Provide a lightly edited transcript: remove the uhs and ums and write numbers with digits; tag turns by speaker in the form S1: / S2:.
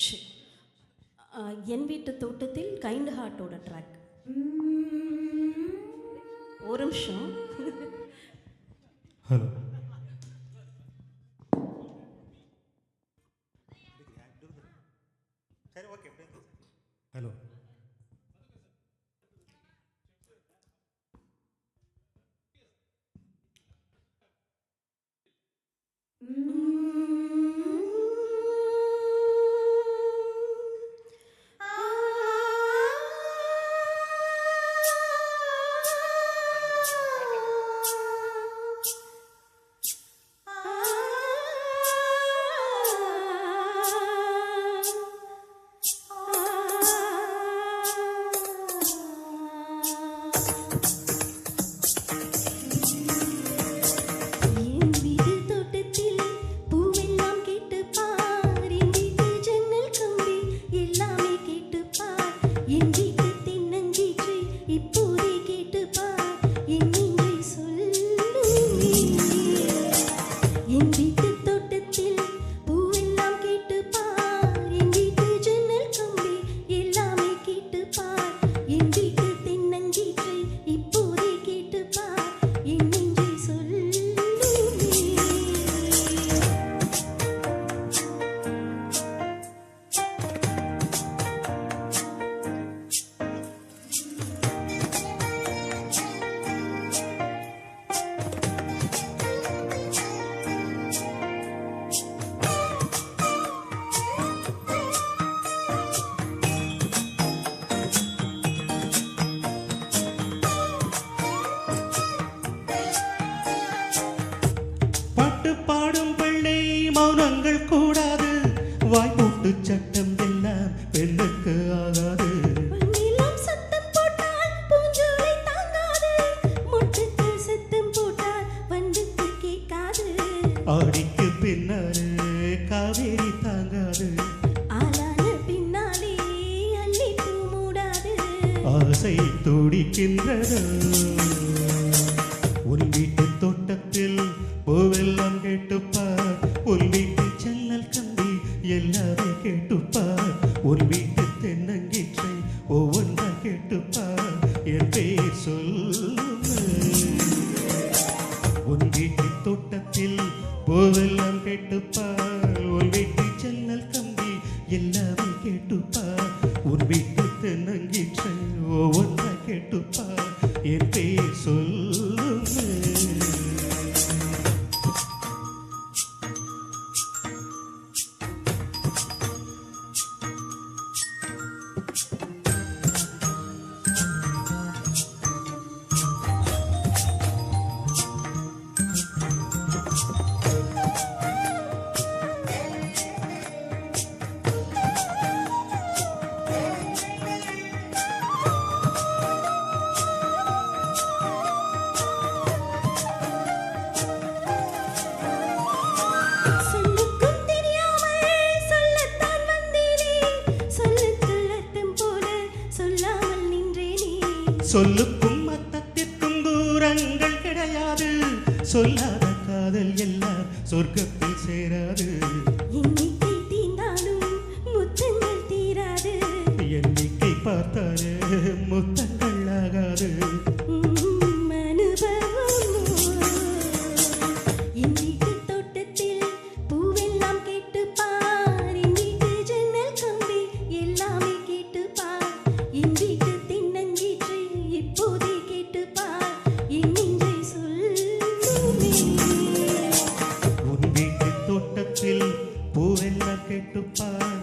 S1: சரி. என் வீட்டு தோட்டத்தில் கைண்ட் ஹார்ட்டோட ட்ராக். ஒரு நிமிஷம்.
S2: ஹலோ. ஹலோ. மௌனங்கள் கூடாது, வாய்மூட்டு சட்டம் எல்லாம் பெண்ணுக்கு ஆகாது.
S1: சத்தம் போட்டால் பூஞ்சோலை தாங்காது, முட்டுக்கு சத்தம் போட்டால் வண்டுக்கு கேட்காது.
S2: ஆடிக்கு பின்னாலே காவேரி தாங்காது,
S1: ஆளான பின்னாலே அள்ளிட்டு மூடாது.
S2: ஆசை துடிக்கின்றது உன் வீட்டு தோட்டத்தில் பூவெல்லாம் கேட்டுப்பார், உன் வீட்டு செல்லல் கம்பி எல்லாமே கேட்டுப்பார், உன் வீட்டு தென்னங்கீற்றை ஒவ்வொன்றா கேட்டுப்பார், என் பேர் சொல்லுமே. உன் வீட்டு தோட்டத்தில் பூவெல்லாம் கேட்டுப்பார், உன் வீட்டு செல்லல் கம்பி எல்லாமே கேட்டுப்பார், உன் வீட்டு தென்னங்கீற்றை ஒவ்வொன்றா கேட்டுப்பார், என் பேர் சொல்லுமே. சொல்லுக்கும் அத்தத்திற்கும் தூரங்கள் கிடையாது, சொல்லாத காதல் எல்லாம் சொர்க்கத்தில் சேராது.
S1: எண்ணிக்கை தீர்ந்தாலும் முத்தங்கள் தீராது,
S2: எண்ணிக்கை பார்த்தாலே முத்தங்கள் ஆகாது.
S1: என் வீட்டு தோட்டத்தில் பூவெல்லாம் கேட்டுப்பார், என் வீட்டு ஜன்னல் கம்பி எல்லாமே கேட்டுப்பார், என் வீட்டு தென்னங்கீற்றை இப்போதே கேட்டுப்பார், என் நெஞ்சை சொல்லுமே.
S2: உன் வீட்டு தோட்டத்தில் பூவெல்லாம் கேட்டுப்பார்,